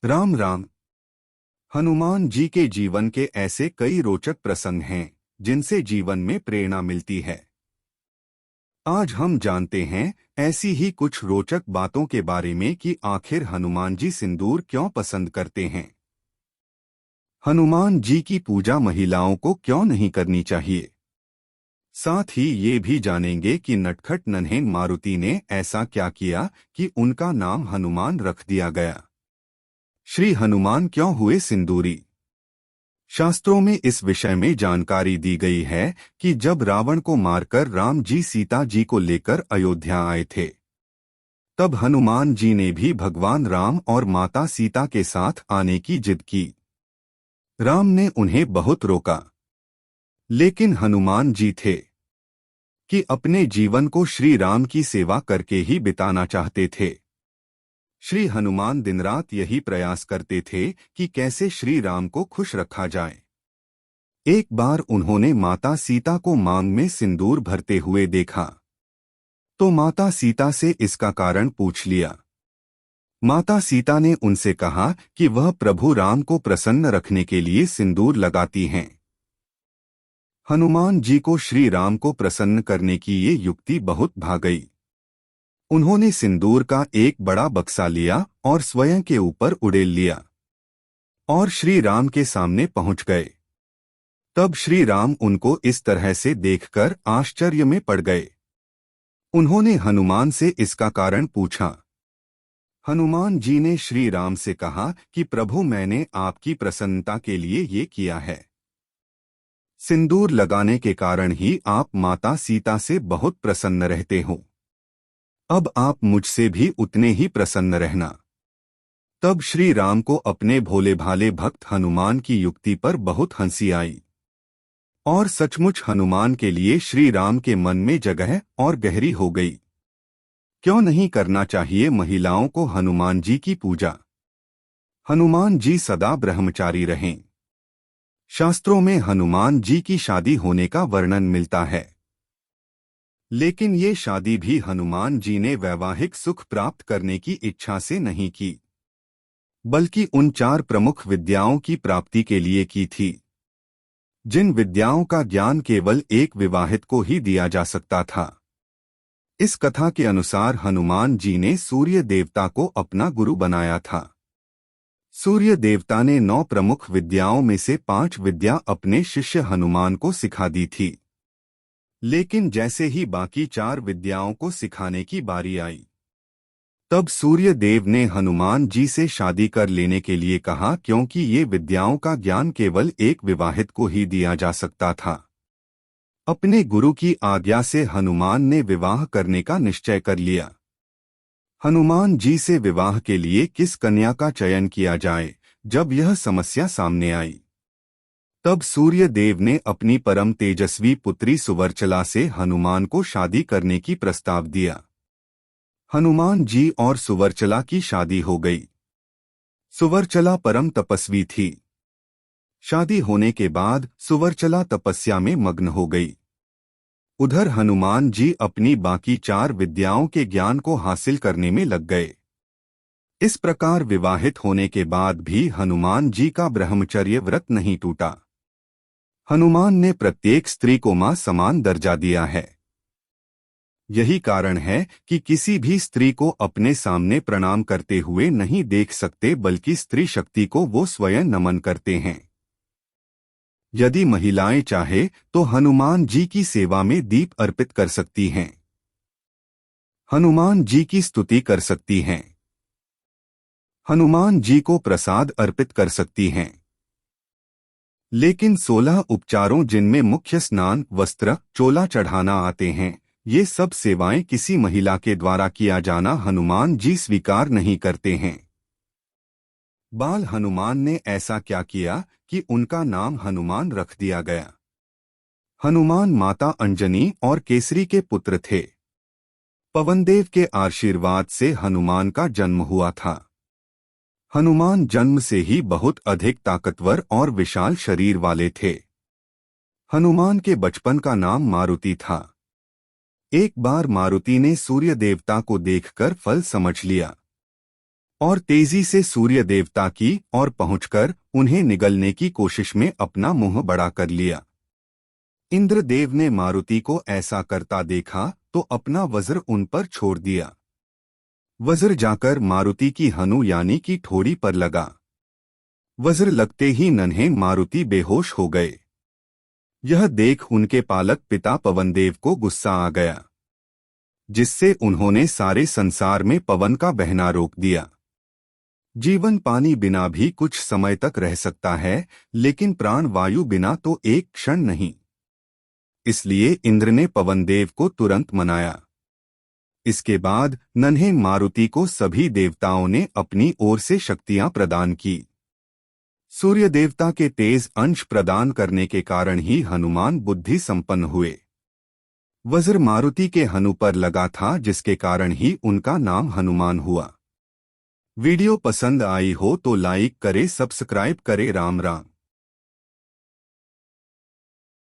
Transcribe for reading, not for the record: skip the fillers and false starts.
राम राम। हनुमान जी के जीवन के ऐसे कई रोचक प्रसंग हैं जिनसे जीवन में प्रेरणा मिलती है। आज हम जानते हैं ऐसी ही कुछ रोचक बातों के बारे में कि आखिर हनुमान जी सिंदूर क्यों पसंद करते हैं। हनुमान जी की पूजा महिलाओं को क्यों नहीं करनी चाहिए। साथ ही ये भी जानेंगे कि नटखट नन्हे मारुति ने ऐसा क्या किया कि उनका नाम हनुमान रख दिया गया। श्री हनुमान क्यों हुए सिंदूरी। शास्त्रों में इस विषय में जानकारी दी गई है कि जब रावण को मारकर राम जी सीता जी को लेकर अयोध्या आए थे, तब हनुमान जी ने भी भगवान राम और माता सीता के साथ आने की जिद की। राम ने उन्हें बहुत रोका, लेकिन हनुमान जी थे कि अपने जीवन को श्री राम की सेवा करके ही बिताना चाहते थे। श्री हनुमान दिन रात यही प्रयास करते थे कि कैसे श्री राम को खुश रखा जाए। एक बार उन्होंने माता सीता को मांग में सिंदूर भरते हुए देखा, तो माता सीता से इसका कारण पूछ लिया। माता सीता ने उनसे कहा कि वह प्रभु राम को प्रसन्न रखने के लिए सिंदूर लगाती हैं। हनुमान जी को श्री राम को प्रसन्न करने की ये युक्ति बहुत भा गई। उन्होंने सिंदूर का एक बड़ा बक्सा लिया और स्वयं के ऊपर उड़ेल लिया और श्री राम के सामने पहुंच गए। तब श्री राम उनको इस तरह से देखकर आश्चर्य में पड़ गए। उन्होंने हनुमान से इसका कारण पूछा। हनुमान जी ने श्री राम से कहा कि प्रभु, मैंने आपकी प्रसन्नता के लिए ये किया है। सिंदूर लगाने के कारण ही आप माता सीता से बहुत प्रसन्न रहते हो। अब आप मुझसे भी उतने ही प्रसन्न रहना। तब श्री राम को अपने भोले भाले भक्त हनुमान की युक्ति पर बहुत हंसी आई और सचमुच हनुमान के लिए श्री राम के मन में जगह और गहरी हो गई। क्यों नहीं करना चाहिए महिलाओं को हनुमान जी की पूजा। हनुमान जी सदा ब्रह्मचारी रहें। शास्त्रों में हनुमान जी की शादी होने का वर्णन मिलता है, लेकिन ये शादी भी हनुमान जी ने वैवाहिक सुख प्राप्त करने की इच्छा से नहीं की, बल्कि उन 4 प्रमुख विद्याओं की प्राप्ति के लिए की थी, जिन विद्याओं का ज्ञान केवल एक विवाहित को ही दिया जा सकता था। इस कथा के अनुसार हनुमान जी ने सूर्य देवता को अपना गुरु बनाया था। सूर्य देवता ने 9 प्रमुख विद्याओं में से 5 विद्या अपने शिष्य हनुमान को सिखा दी थी, लेकिन जैसे ही बाकी 4 विद्याओं को सिखाने की बारी आई, तब सूर्य देव ने हनुमान जी से शादी कर लेने के लिए कहा, क्योंकि ये विद्याओं का ज्ञान केवल एक विवाहित को ही दिया जा सकता था। अपने गुरु की आज्ञा से हनुमान ने विवाह करने का निश्चय कर लिया। हनुमान जी से विवाह के लिए किस कन्या का चयन किया जाए, जब यह समस्या सामने आई, तब सूर्य देव ने अपनी परम तेजस्वी पुत्री सुवर्चला से हनुमान को शादी करने की प्रस्ताव दिया। हनुमान जी और सुवर्चला की शादी हो गई। सुवर्चला परम तपस्वी थी। शादी होने के बाद सुवर्चला तपस्या में मग्न हो गई। उधर हनुमान जी अपनी बाकी 4 विद्याओं के ज्ञान को हासिल करने में लग गए। इस प्रकार विवाहित होने के बाद भी हनुमान जी का ब्रह्मचर्य व्रत नहीं टूटा। हनुमान ने प्रत्येक स्त्री को मां समान दर्जा दिया है। यही कारण है कि किसी भी स्त्री को अपने सामने प्रणाम करते हुए नहीं देख सकते, बल्कि स्त्री शक्ति को वो स्वयं नमन करते हैं। यदि महिलाएं चाहे तो हनुमान जी की सेवा में दीप अर्पित कर सकती हैं, हनुमान जी की स्तुति कर सकती हैं, हनुमान जी को प्रसाद अर्पित कर सकती हैं। लेकिन 16 उपचारों, जिनमें मुख्य स्नान, वस्त्र, चोला चढ़ाना आते हैं, ये सब सेवाएं किसी महिला के द्वारा किया जाना हनुमान जी स्वीकार नहीं करते हैं। बाल हनुमान ने ऐसा क्या किया कि उनका नाम हनुमान रख दिया गया। हनुमान माता अंजनी और केसरी के पुत्र थे। पवनदेव के आशीर्वाद से हनुमान का जन्म हुआ था। हनुमान जन्म से ही बहुत अधिक ताकतवर और विशाल शरीर वाले थे। हनुमान के बचपन का नाम मारुति था। एक बार मारुति ने सूर्य देवता को देखकर फल समझ लिया और तेजी से सूर्य देवता की ओर पहुंचकर उन्हें निगलने की कोशिश में अपना मुंह बड़ा कर लिया। इंद्रदेव ने मारुति को ऐसा करता देखा तो अपना वज्र उन पर छोड़ दिया। वज्र जाकर मारुति की हनु यानी की ठोड़ी पर लगा। वज्र लगते ही नन्हे मारुति बेहोश हो गए। यह देख उनके पालक पिता पवनदेव को गुस्सा आ गया, जिससे उन्होंने सारे संसार में पवन का बहना रोक दिया। जीवन पानी बिना भी कुछ समय तक रह सकता है, लेकिन प्राण वायु बिना तो एक क्षण नहीं। इसलिए इंद्र ने पवनदेव को तुरंत मनाया। इसके बाद नन्हे मारुति को सभी देवताओं ने अपनी ओर से शक्तियां प्रदान की। सूर्य देवता के तेज अंश प्रदान करने के कारण ही हनुमान बुद्धि संपन्न हुए। वज्र मारुति के हनु पर लगा था, जिसके कारण ही उनका नाम हनुमान हुआ। वीडियो पसंद आई हो तो लाइक करे, सब्सक्राइब करे। राम राम।